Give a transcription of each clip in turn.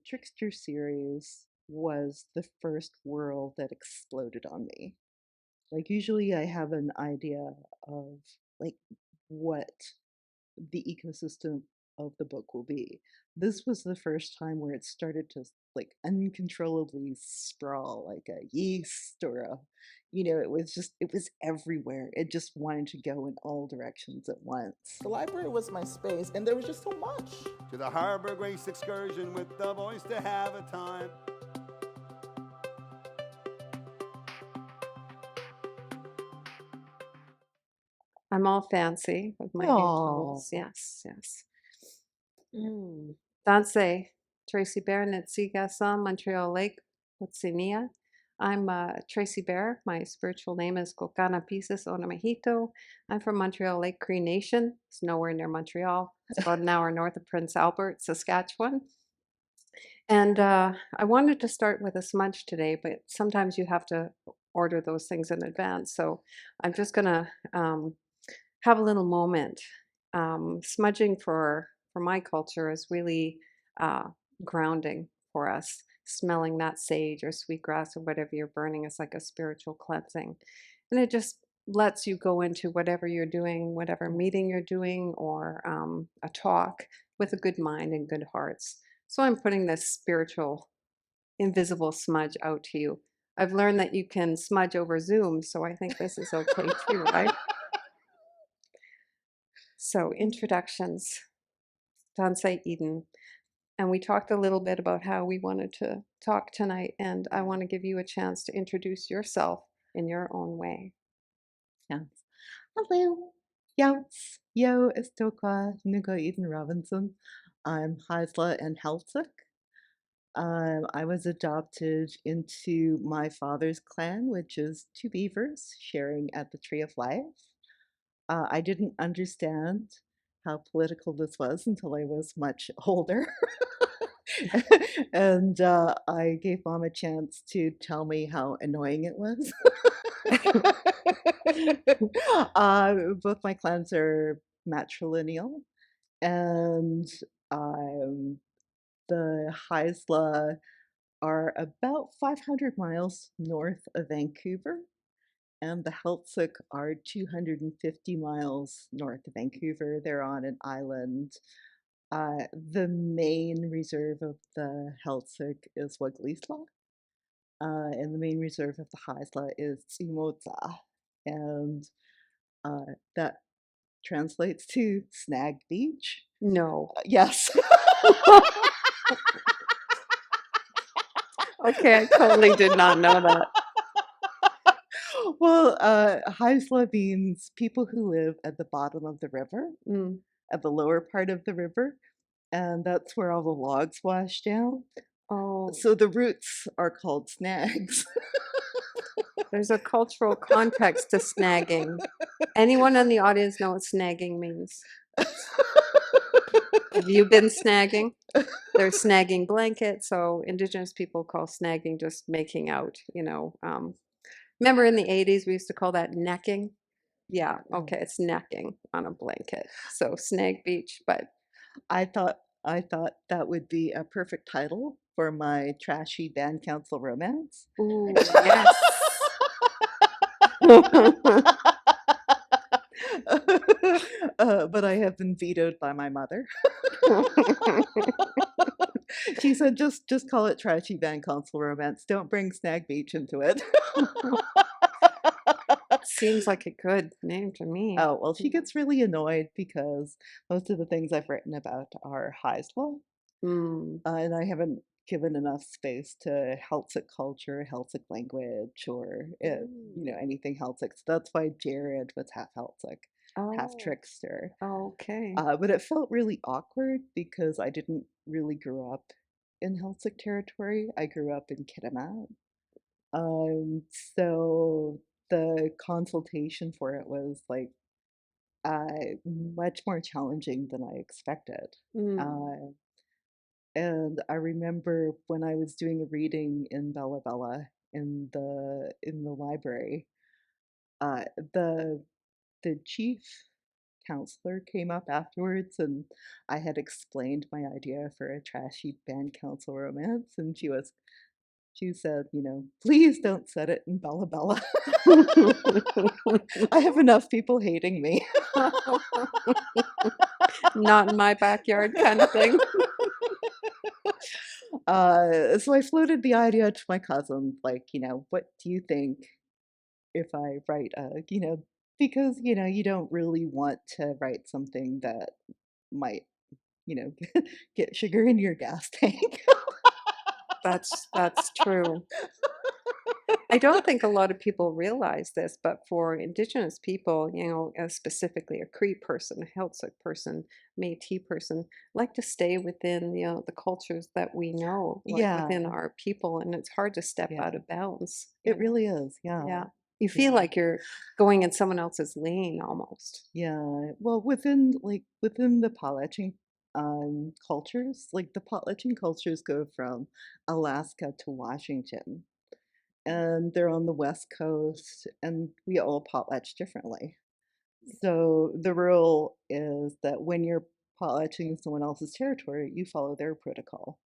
Trickster series was the first world that exploded on me. Like, usually I have an idea of, like, what the ecosystem of the book will be. This was the first time where it started to, like, uncontrollably sprawl like a yeast or a, it was everywhere. It just wanted to go in all directions at once. The library was my space, and there was just so much. To the Harbor Grace excursion with the boys to have a time. I'm all fancy with my hand Oh, tools. Yes, yes. Danse, Tracy Bear, Netsiga Montreal Lake, Otsinia. I'm Tracy Bear. My spiritual name is Kokana Pieces Onamahito. I'm from Montreal Lake Cree Nation. It's nowhere near Montreal. It's about an hour north of Prince Albert, Saskatchewan. And I wanted to start with a smudge today, but sometimes you have to order those things in advance. So I'm just going to have a little moment. Smudging for my culture is really uh, grounding for us. Smelling that sage or sweetgrass or whatever you're burning is like a spiritual cleansing, and it just lets you go into whatever you're doing, whatever meeting you're doing, or a talk with a good mind and good hearts. So I'm putting this spiritual, invisible smudge out to you. I've learned that you can smudge over Zoom, so I think this is okay too, right? So, introductions, Dansei Eden. And we talked a little bit about how we wanted to talk tonight, and I want to give you a chance to introduce yourself in your own way. yes. Hello. Yo, Estoka Nuga Eden Robinson. I'm Haisla and Celtic. I was adopted into my father's clan, which is two beavers sharing at the Tree of Life. I didn't understand how political this was until I was much older. And I gave mom a chance to tell me how annoying it was. Both my clans are matrilineal, and um, the Haisla are about 500 miles north of Vancouver, and the Heiltsuk are 250 miles north of Vancouver. They're on an island. The main reserve of the Heiltsuk is Waglisla, and the main reserve of the Haisla is Imotsa, and that translates to Snag Beach. No. Yes. Okay, I totally did not know that. Well, Haisla means people who live at the bottom of the river, Mm. at the lower part of the river, and that's where all the logs wash down. Oh, So the roots are called snags. there's a cultural context to snagging. Anyone in the audience know what snagging means? Have you been snagging? They're snagging blankets. So Indigenous people call snagging just making out, Remember in the 80s, we used to call that necking? Yeah, okay, it's necking on a blanket. So snag beach, but I thought I thought that would be a perfect title for my trashy band council romance. ooh, yes. But I have been vetoed by my mother. She said, just call it trashy band council romance. Don't bring Snag Beach into it. Seems like a good name to me. Oh, well, she gets really annoyed because most of the things I've written about are Haisla, Mm. and I haven't given enough space to Celtic culture, Celtic language, or anything Celtic. So that's why Jared was half Celtic, half Oh, Trickster. okay. But it felt really awkward because I didn't really grow up in Celtic territory. I grew up in Kitimat. So the consultation for it was like much more challenging than I expected. Mm. Uh, and I remember when I was doing a reading in Bella Bella in the library, uh, the the chief counselor came up afterwards, and I had explained my idea for a trashy band council romance, and she said, please don't set it in Bella Bella. I have enough people hating me. Not in my backyard kind of thing. So I floated the idea to my cousin, like, what do you think if I write because, you don't really want to write something that might, get sugar in your gas tank. That's true. I don't think a lot of people realize this, but for Indigenous people, specifically a Cree person, a Heiltsuk person, Métis person, like to stay within, the cultures that we know, like Yeah, within our people, and it's hard to step yeah, out of bounds, it really is. Yeah, Yeah. You feel yeah, like you're going in someone else's lane almost. yeah. Well, within the potlatching cultures, like the potlatching cultures go from Alaska to Washington, and they're on the West Coast, and we all potlatch differently. So the rule is that when you're potlatching someone else's territory, you follow their protocol.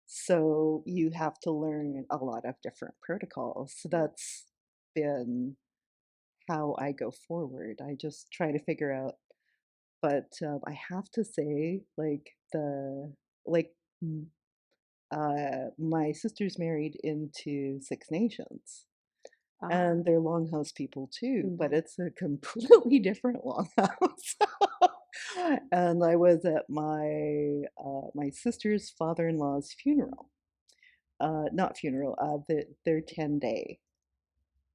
So you have to learn a lot of different protocols. So that's been how I go forward. I just try to figure out, but I have to say, like, mm, my sister's married into Six Nations. Ah. And they're longhouse people too, but Mhm. it's a completely different longhouse. And I was at my sister's father-in-law's funeral. Not funeral, their 10-day.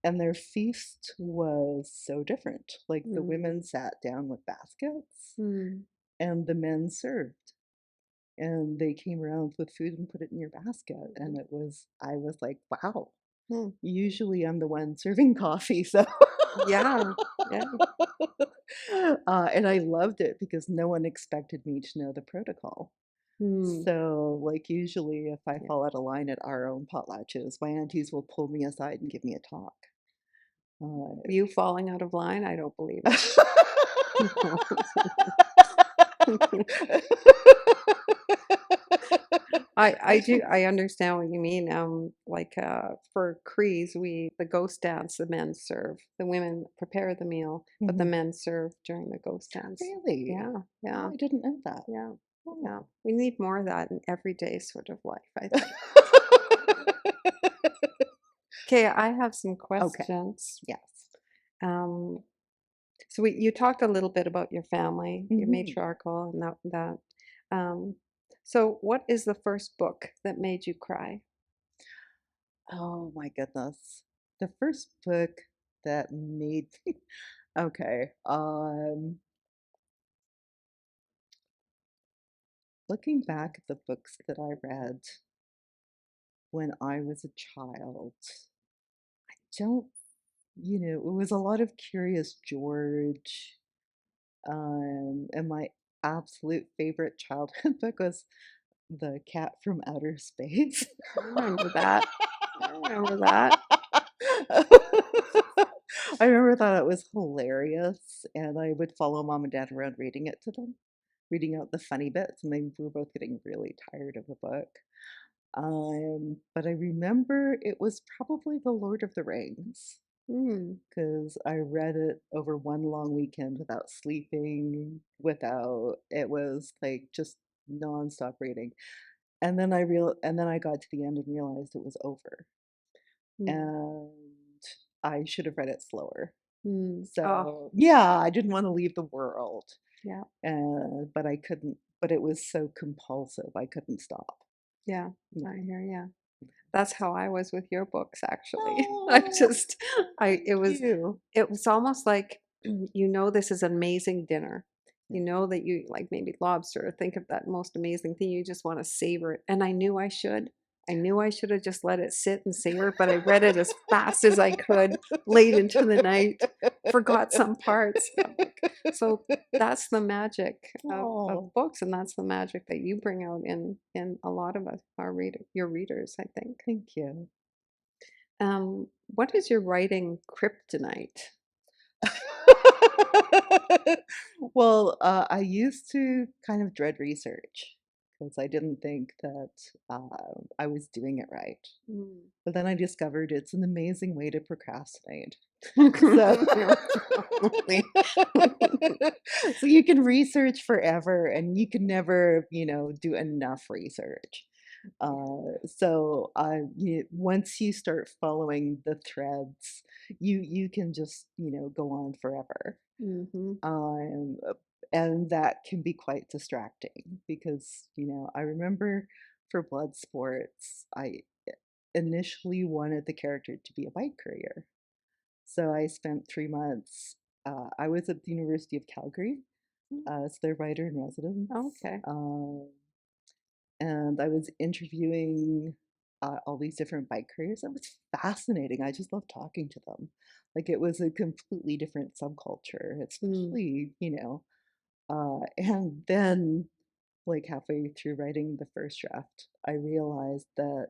And their feast was so different. Like the Mm. women sat down with baskets Mm. and the men served. And they came around with food and put it in your basket. And I was like, wow. Mm. Usually I'm the one serving coffee, so Yeah. Yeah. and I loved it because no one expected me to know the protocol. Mm. So, like, usually if I Yeah. fall out of line at our own potlatches, my aunties will pull me aside and give me a talk. Uh, You falling out of line? I don't believe it. I understand what you mean. Like for Crees, the ghost dance, the men serve. The women prepare the meal, but the Mhm. men serve during the ghost dance. Really? Yeah, Oh, yeah, I didn't know that. yeah, yeah. Oh. We need more of that in everyday sort of life, I think. Okay, I have some Okay. questions. Yes. Um, so you talked a little bit about your family, your Mhm. matriarchal, and that. Um, so what is the first book that made you cry? Oh my goodness. The first book that made okay. Looking back at the books that I read when I was a child, don't, it was a lot of Curious George. And my absolute favorite childhood book was The Cat from Outer Space. I remember that. I remember that. I remember thought it was hilarious, and I would follow mom and dad around reading it to them, reading out the funny bits, and they were both getting really tired of the book. But I remember it was probably The Lord of the Rings Mm, because I read it over one long weekend without sleeping, it was like just nonstop reading. And then I got to the end and realized it was over. mm, And I should have read it slower. mm. Oh, So, yeah, I didn't want to leave the world. yeah, But I couldn't, but it was so compulsive, I couldn't stop. yeah. Yeah. I hear ya. That's how I was with your books, actually. I Oh, just, thank you. it was almost like, this is an amazing dinner. Yeah. You know that you like maybe lobster, think of that most amazing thing. You just want to savor it. And I knew I should. I knew I should have just let it sit and savor it, but I read it as fast as I could, late into the night, forgot some parts. I'm like, so that's the magic of Oh, books, and that's the magic that you bring out in a lot of us, your readers, I think. thank you. What is your writing kryptonite? Well, I used to kind of dread research because I didn't think that I was doing it right. Mm. But then I discovered it's an amazing way to procrastinate. So, Absolutely. so you can research forever and you can never, do enough research. Once you start following the threads, you can just, go on forever. Mhm. Um, uh, and that can be quite distracting because, I remember for blood sports, I initially wanted the character to be a bike courier. So I spent 3 months. I was at the University of Calgary Mm. as their writer in residence. Okay. And I was interviewing all these different bike couriers. It was fascinating. I just loved talking to them. Like it was a completely different subculture, Mm. especially, and then like halfway through writing the first draft, I realized that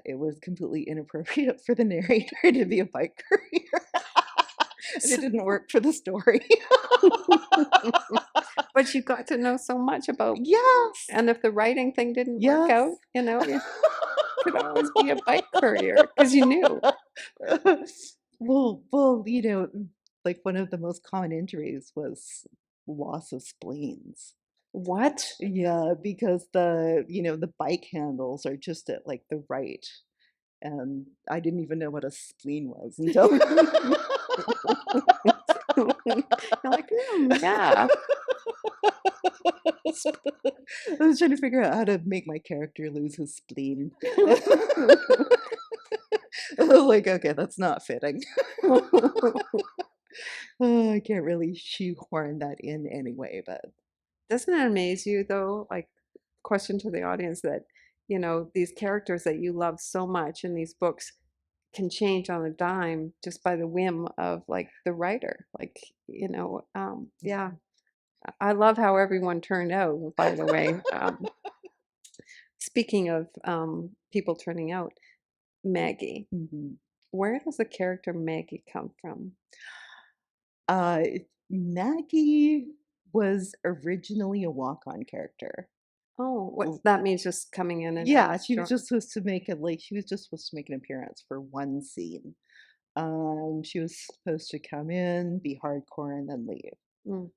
it was completely inappropriate for the narrator to be a bike courier. And it So didn't work for the story. but you got to know so much about Yes. and if the writing thing didn't work Yes. out, you could always be a bike courier because you knew. Well, like one of the most common injuries was loss of spleens. What? Yeah, because the bike handles are just at like the right, and I didn't even know what a spleen was until You're like, yeah. I was trying to figure out how to make my character lose his spleen. I was like, okay, that's not fitting. I can't really shoehorn that in anyway, but Doesn't it amaze you though? Like, question to the audience that, these characters that you love so much in these books can change on a dime just by the whim of like the writer. Like, yeah. I love how everyone turned out, by the way. Speaking of people turning out, Maggie. mhm. Where does the character Maggie come from? Uh, Maggie was originally a walk-on character. Oh, what L- that means just coming in and out. Yeah, she was Sure. just supposed to make it like she was just supposed to make an appearance for one scene. She was supposed to come in, be hardcore, and then leave. Mm,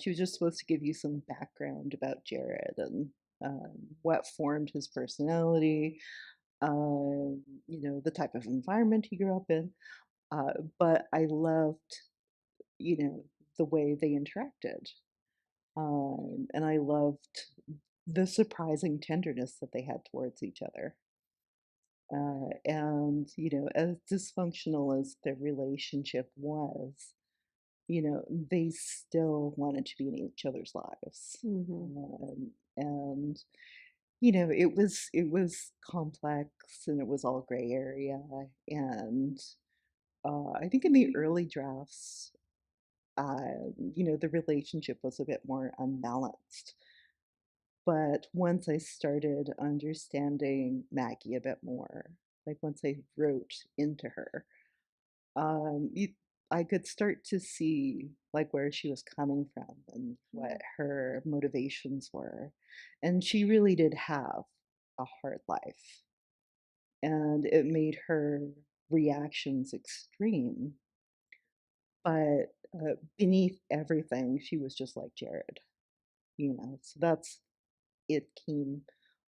She was just supposed to give you some background about Jared and what formed his personality, the type of environment he grew up in. But I loved, you know, the way they interacted. And I loved the surprising tenderness that they had towards each other. And as dysfunctional as their relationship was, they still wanted to be in each other's lives. mhm, And it was complex and it was all gray area. And I think in the early drafts, the relationship was a bit more unbalanced. But once I started understanding Maggie a bit more, like once I wrote into her, um, you, I could start to see like where she was coming from and mm, what her motivations were. And she really did have a hard life, and it made her reactions extreme. But beneath everything, she was just like Jared. So that's it came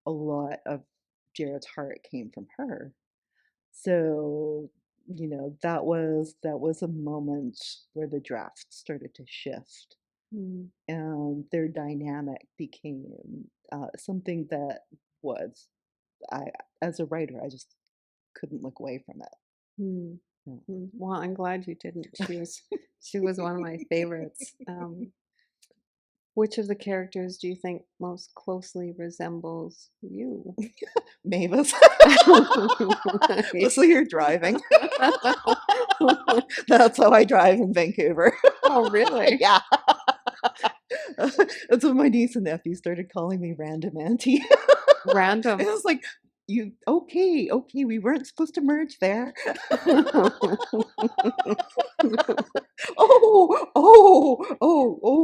a lot of Jared's heart came from her. So, that was a moment where the draft started to shift mm, and their dynamic became something that was I as a writer I just couldn't look away from it. mm, Yeah. mm. Well, I'm glad you didn't. She was one of my favorites. Which of the characters do you think most closely resembles you? Mavis. Mostly you're driving. That's how I drive in Vancouver. Oh, really? Yeah. That's when my niece and nephew started calling me Random Auntie. Random. It was like, you okay, we weren't supposed to merge there.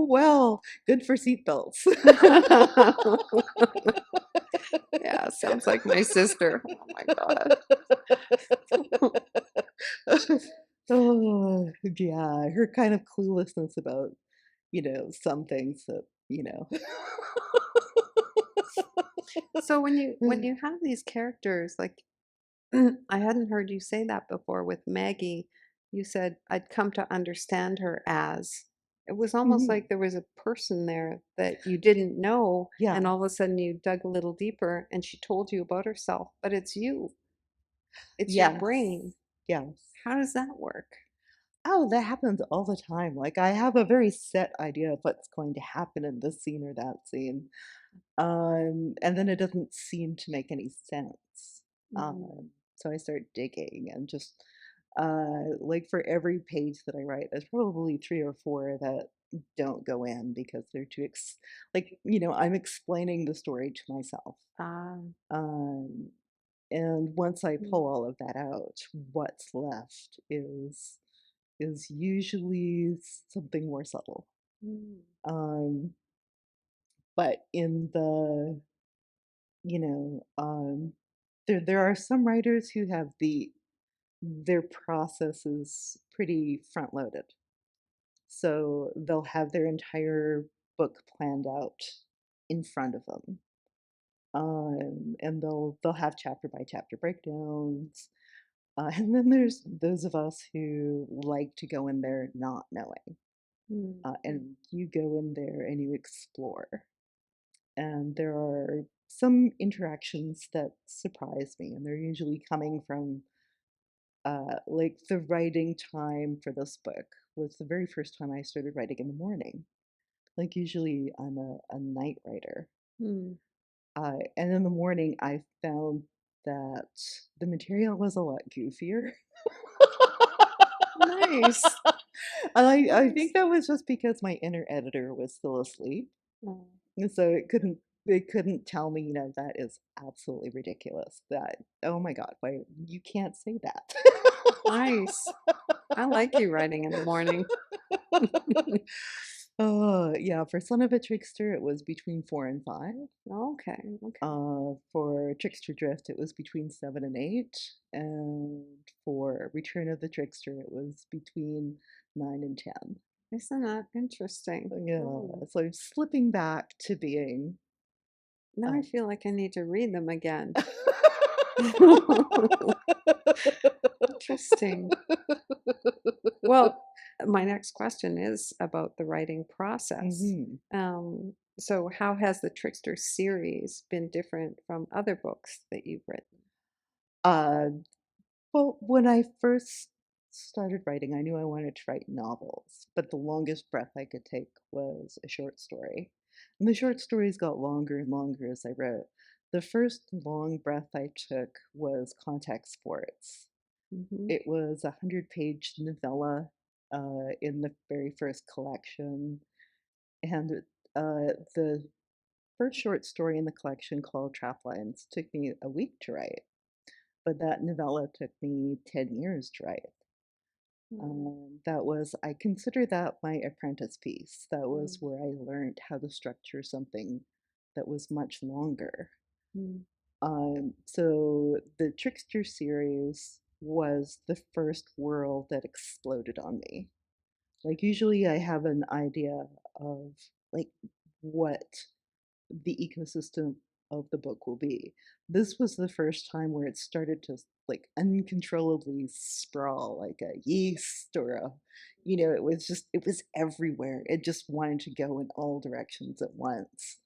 Well, good for seatbelts. Yeah, sounds like my sister. Oh my god. Oh, yeah, her kind of cluelessness about, some things that, So when you have these characters, like I hadn't heard you say that before with Maggie. You said I'd come to understand her as. It was almost Mhm. like there was a person there that you didn't know, Yeah. and all of a sudden you dug a little deeper and she told you about herself, but it's you. It's your Yes. brain. Yes. How does that work? Oh, that happens all the time. Like, I have a very set idea of what's going to happen in this scene or that scene. And then it doesn't seem to make any sense. Mm, So I start digging and just, like for every page that I write, there's probably three or four that don't go in because they're too like, I'm explaining the story to myself. ah, Um, and once I mm, pull all of that out, what's left is usually something more subtle. mm, Um, but in the you know, there are some writers who have their process is pretty front loaded. So they'll have their entire book planned out in front of them. And they'll have chapter by chapter breakdowns. And then there's those of us who like to go in there not knowing. mm, And you go in there and you explore. And there are some interactions that surprise me, and they're usually coming from like the writing time for this book was the very first time I started writing in the morning. Like usually I'm a night writer. mm. And in the morning I found that the material was a lot goofier. Nice. And I Nice. think that was just because my inner editor was still asleep. Oh, And so it couldn't tell me, that is absolutely ridiculous. That, oh my God, why you can't say that. nice. I like you writing in the morning. Oh, yeah, for Son of a Trickster, it was between 4 and 5. Okay, okay. For Trickster Drift, it was between 7 and 8. And for Return of the Trickster, it was between 9 and 10. Isn't that interesting? Yeah, Oh, so I'm slipping back to being. now I Uh, feel like I need to read them again. Interesting. Well, my next question is about the writing process. Mhm. So how has the Trickster series been different from other books that you've written? Uh, well, when I first started writing, I knew I wanted to write novels, but the longest breath I could take was a short story. And the short stories got longer and longer as I wrote. The first long breath I took was Contact Sports. Hmm. It was a 100-page novella in the very first collection. And the first short story in the collection, called Traplines, took me a week to write, but that novella took me 10 years to write. I consider that my apprentice piece. That was where I learned how to structure something that was much longer. Mm-hmm. So the Trickster series was the first world that exploded on me. Like usually I have an idea of like what the ecosystem of the book will be. This was the first time where it started to like uncontrollably sprawl like a yeast or it was everywhere. It just wanted to go in all directions at once.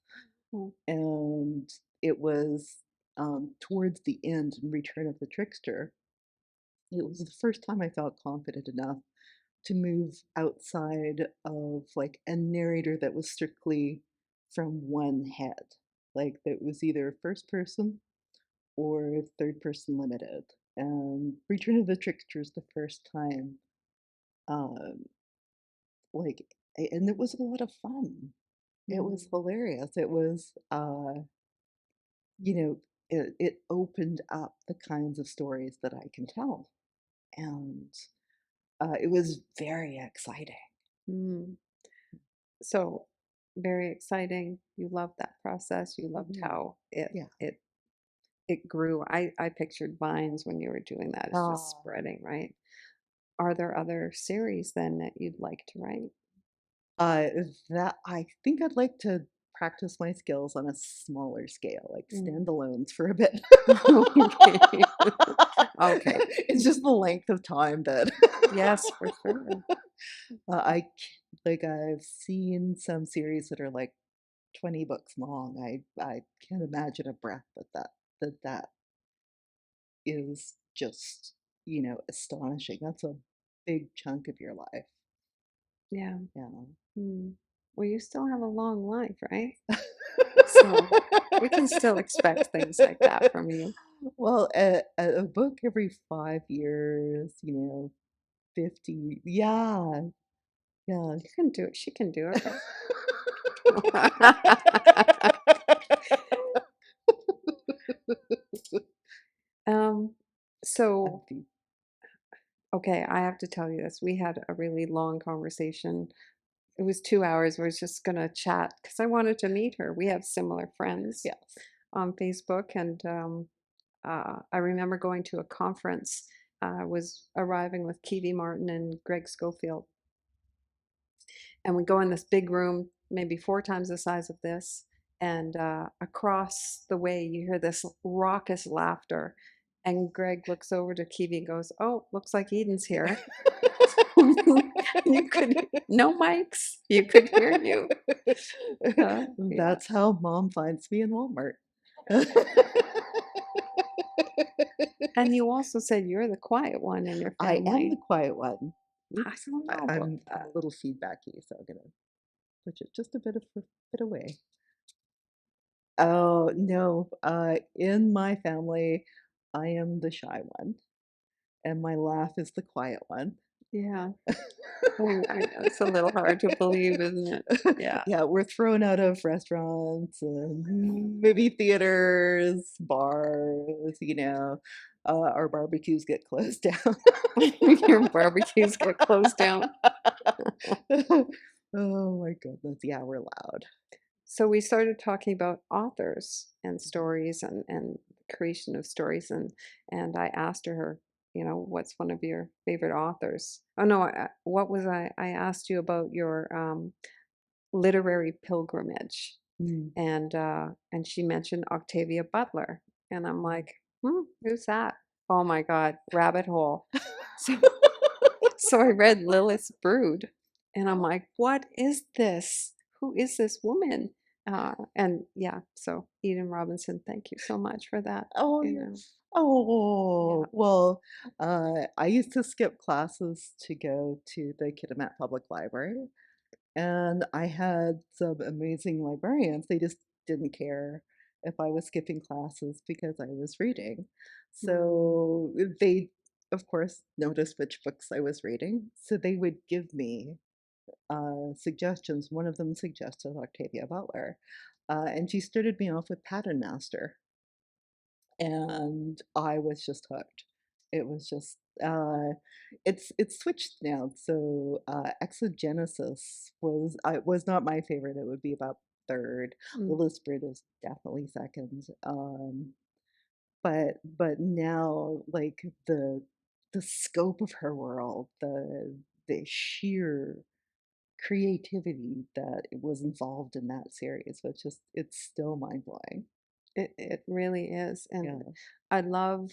And it was towards the end in Return of the Trickster, it was the first time I felt confident enough to move outside of like a narrator that was strictly from one head. Like that was either first person or third person limited. And Return of the Trickster is the first time, um, like, and it was a lot of fun. It was Mm-hmm. hilarious. It was, you know, it opened up the kinds of stories that I can tell. And It was very exciting. Mm. So very exciting. You loved that process. You loved Mhm. how Yeah. it grew. I pictured vines when you were doing that. It's just Oh. spreading, right? Are there other series then that you'd like to write? Uh, that I think I'd like to practice my skills on a smaller scale, like Mm. standalones for a bit. Okay. Okay. It's just the length of time that Yes, for sure. like I've seen some series that are like 20 books long. I can't imagine a breath that is just, astonishing. That's a big chunk of your life. Yeah. Yeah. Mm. Well, you still have a long life, right? So we can still expect things like that from you. Well, a book every 5 years, 50. Yeah, yeah. You can do it. She can do it, right? Um, I'd so be, okay, I have to tell you this. We had a really long conversation. It was 2 hours. We are just gonna chat because I wanted to meet her. We have similar friends yes. on Facebook, and I remember going to a conference. I was arriving with Kiwi Martin and Greg Schofield, and we go in this big room, maybe 4 times the size of this, and across the way you hear this raucous laughter, and Greg looks over to Kiwi and goes, "Oh, looks like Eden's here." You could no mics, you could hear you. Yeah. That's how mom finds me in Walmart. And you also said you're the quiet one in your I am the family. quiet one. I Oops, don't know about I'm that. a little feedbacky, so I'm gonna push it just a bit away. Oh no, in my family, I am the shy one, and my laugh is the quiet one. Yeah, I know, it's a little hard to believe, isn't it? Yeah. Yeah, we're thrown out of restaurants and movie theaters, bars, our barbecues get closed down. Your barbecues get closed down. Oh my goodness. Yeah, we're loud. So we started talking about authors and Mhm. stories and creation of stories, and I asked her, what's one of your favorite authors? Oh no, what was I asked you about your literary pilgrimage, Mm, and she mentioned Octavia Butler, and I'm mm. like, who's that? Oh my God, rabbit hole. So so I read Lilith's Brood, and I'm like, what is this? Who is this woman? And yeah, so Eden Robinson, thank you so much for that. Oh, You yeah. know, yeah. Oh, well, I used to skip classes to go to the Kitimat Public Library. And I had some amazing librarians. They just didn't care if I was skipping classes because I was reading. Mm, So they, of course, noticed which books I was reading. So they would give me suggestions. One of them suggested Octavia Butler. And she started me off with Pattern Master. And I was just hooked. It was just it's switched now. So Exogenesis was not my favorite. It would be about third. mm. Lilith Brit is definitely second. But now like the scope of her world, the sheer creativity that was involved in that series was just it's still mind blowing. It really is, and Yeah. I love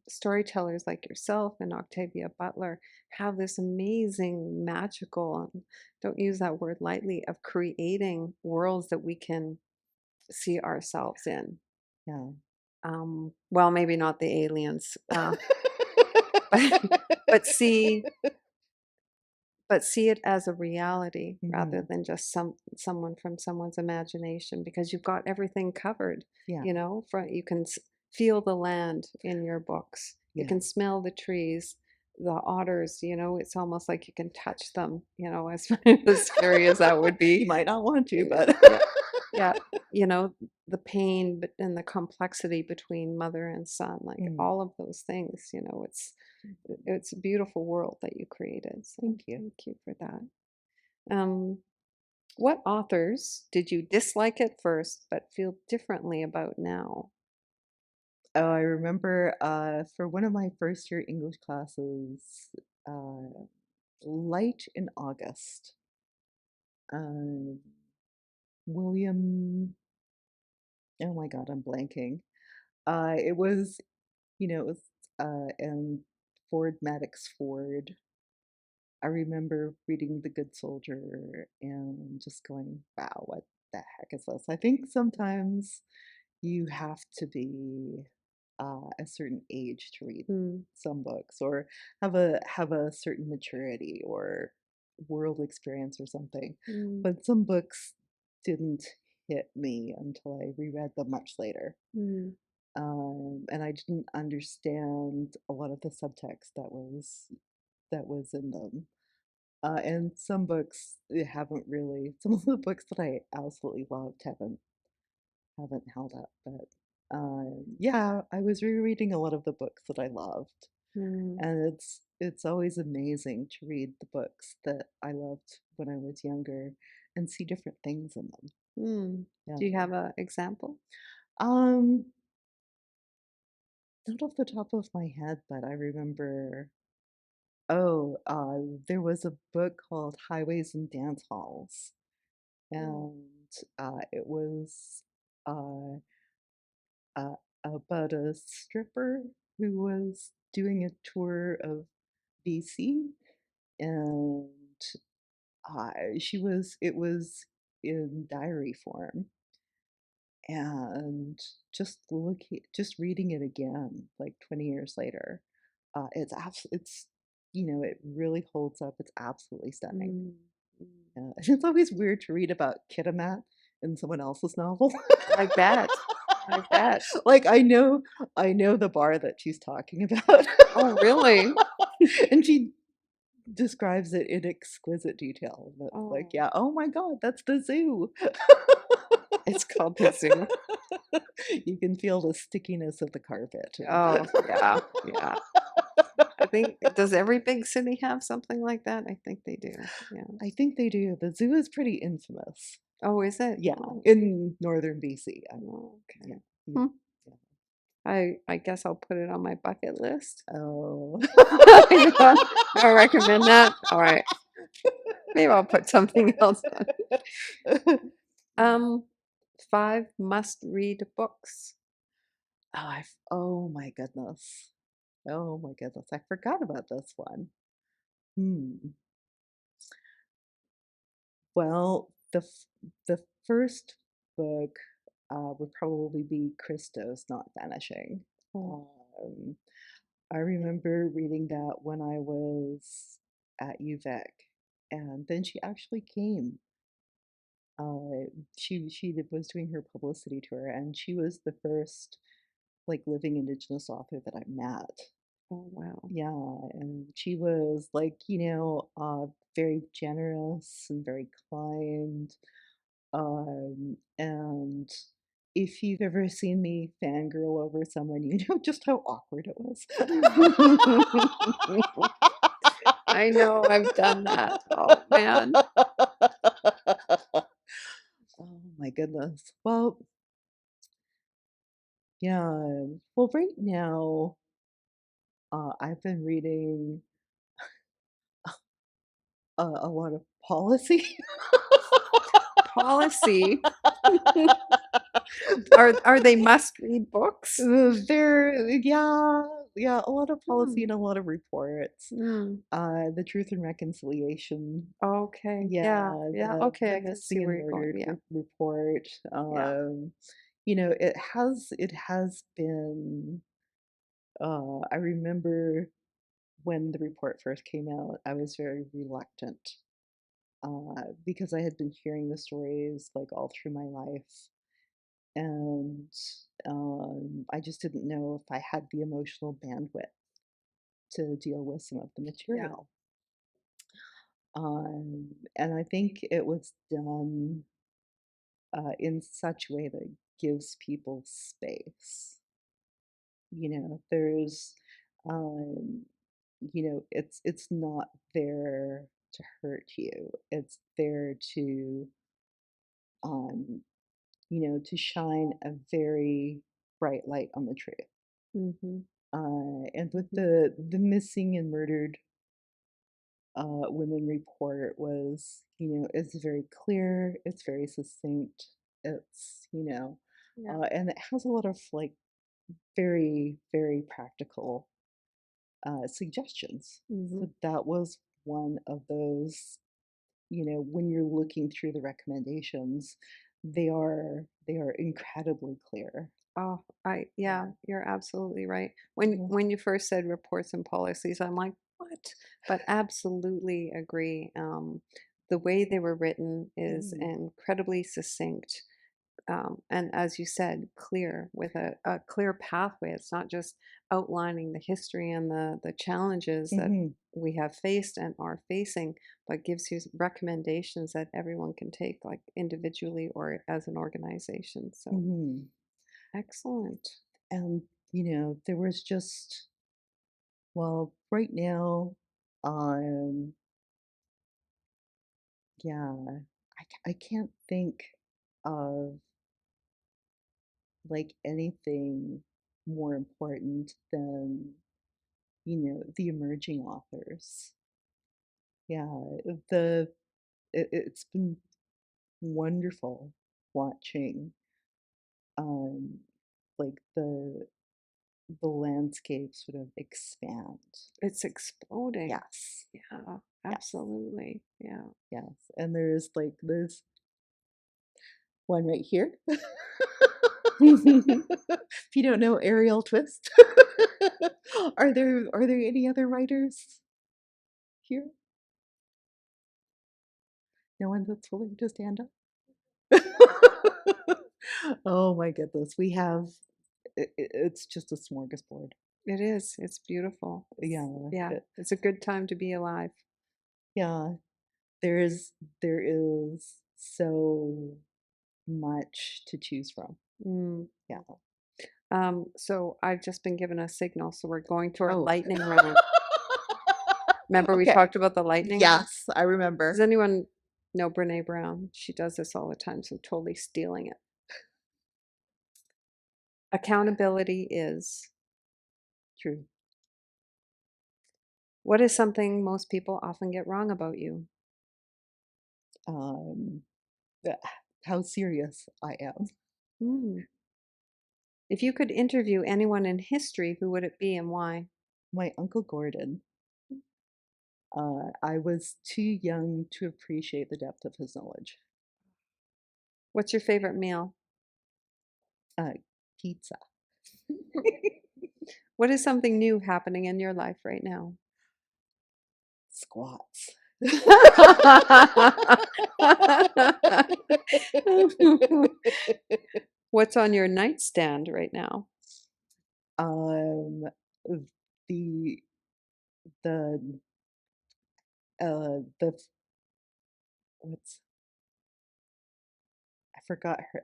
storytellers like yourself and Octavia Butler have this amazing magical, and don't use that word lightly, of creating worlds that we can see ourselves in. Yeah. Well, maybe not the aliens, but but see but see it as a reality rather Mhm. than just someone from someone's imagination, because you've got everything covered, Yeah. you can feel the land in your books. You Yeah. can smell the trees, the otters, it's almost like you can touch them, as as scary as that would You be. might not want to, Yeah, but yeah. Yeah, you know, the pain and the complexity between mother and son, like Mm, all of those things, it's a beautiful world that you created. So thank you. thank you for that. Um, what authors did you dislike at first but feel differently about now? Oh, I remember for one of my first year English classes, Light in August, um, William, oh my God, I'm blanking. It was, it was, and Ford Maddox Ford. I remember reading The Good Soldier and just going, wow, what the heck is this? I think sometimes you have to be a certain age to read Mm, some books or have a certain maturity or world experience or something. mm, But some books didn't hit me until I reread them much later. mm, And I didn't understand a lot of the subtext that was in them. And some books haven't really. Some of the books that I absolutely loved haven't held up. But yeah, I was rereading a lot of the books that I loved, mm, and it's always amazing to read the books that I loved when I was younger and see different things in them. mm. Do you Yeah. have an example? Um, not off the top of my head, but I remember. Oh, there was a book called Highways and Dance Halls, Mm, and it was uh, uh, about a stripper who was doing a tour of BC, and it was in diary form, and just reading it again, like 20 years later, it really holds up. It's absolutely stunning. mm, mm. It's always weird to read about Kitimat in someone else's novel. I bet. I bet. Like I know the bar that she's talking about. Oh, really? And she describes it in exquisite detail. And it's like, Oh, yeah, oh my God, that's the zoo. it's called the zoo. You can feel the stickiness of the carpet. Oh, yeah, yeah. I think does every big city have something like that? I think they do. Yeah. I think they do. The zoo is pretty infamous. Oh, is it? Yeah, Oh, in northern BC. oh, Yeah, okay. yeah, Hmm. yeah. I guess I'll put it on my bucket list. Oh. I know. I recommend that. All right. Maybe I'll put something else on. Um, 5 must-read books. Oh my goodness. Oh my goodness. I forgot about this one. Hmm. Well, the first book would probably be Christos Not Vanishing. Oh, Um, I remember reading that when I was at UVic, and then she actually came. Was doing her publicity tour, and she was the first like living Indigenous author that I met. oh, wow. Yeah, and she was like, very generous and very kind. And if you've ever seen me fangirl over someone, you know just how awkward it was. I know, I've done that. Oh, man. Oh my goodness. Well, yeah. Well, right now, I've been reading a lot of policy. Policy. Are they must-read books? Yeah, a lot of policy Hmm. and a lot of reports. Mm. The Truth and Reconciliation, Okay. yeah, Yeah. Yeah. the Okay. I can see Missing where and you're going. Murdered Yeah. report. Yeah. It has been. I remember when the report first came out, I was very reluctant because I had been hearing the stories like all through my life, and I just didn't know if I had the emotional bandwidth to deal with some of the Yeah. material. And I think it was done in such a way that gives people space. There's, um, it's not there to hurt you. It's there um, to shine a very bright light on the truth. Mm-hmm. And with Mm-hmm. the missing and murdered women report it's very clear, it's very succinct, Yeah. and it has a lot of like very, very practical suggestions. Mm-hmm. So that was one of those, when you're looking through the recommendations, they are incredibly clear. Oh, Yeah. yeah, you're absolutely right. Yeah. When you first said reports and policies, I'm like, what? But absolutely agree. The way they were written is Mhm. incredibly succinct. And as you said, clear with a clear pathway. It's not just outlining the history and the challenges that Mhm. we have faced and are facing, but gives you recommendations that everyone can take, like individually or as an organization. So Mhm. excellent. And there was just well, right now, um, yeah, I can't think of like anything more important than the emerging authors. Yeah, the it's been wonderful watching um like the landscape sort of expand. It's exploding. Yes. Yeah, Yes. absolutely. Yeah. Yes. And there's one right here. If you don't know Ariel Twist. Are there any other writers here? No one that's willing to stand up? Oh my goodness. We have it's just a smorgasbord. It is. It's beautiful. Yeah. Yeah, it's a good time to be alive. Yeah. There is so much to choose from. Mm. Yeah. So I've just been given a signal, so we're going to our Oh. lightning round. Remember we Okay. talked about the lightning round? Yes, I Does remember. anyone know Brene Brown? She does this all the time, so totally stealing it. Accountability is True. what is something most people often get wrong about you? Um, uh, how serious I am. Hmm. If you could interview anyone in history, who would it be and why? My Uncle Gordon. I was too young to appreciate the depth of his knowledge. What's your favorite meal? Uh, Pizza. What is something new happening in your life right now? Squats. What's on your nightstand right now? um, the the the what's I forgot her.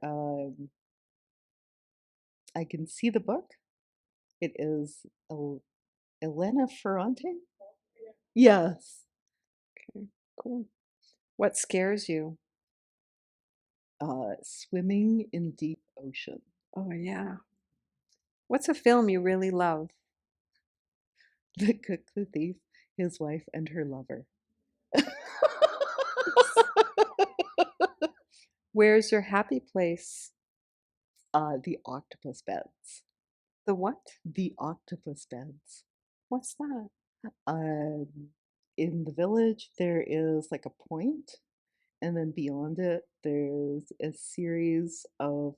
I can see the book. It is Elena Ferrante. Yes. Okay, cool. What scares you? Swimming in deep ocean. Oh, yeah. What's a film you really love? The Cook, the Thief, his wife, and her lover. Where's your happy place? The octopus beds. The what? The octopus beds. What's that? Um, in the village, there is like a point, and then beyond it, there's a series of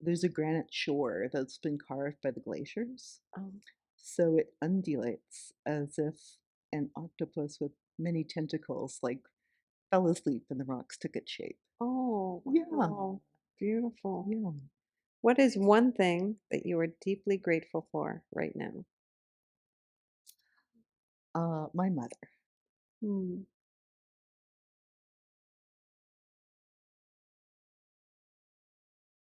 there's a granite shore that's been carved by the glaciers. Um, So it undulates as if an octopus with many tentacles like fell asleep and the rocks took its shape. oh, Yeah, wow. Beautiful. yeah. What is one thing that you are deeply grateful for right now? My mother. Hmm.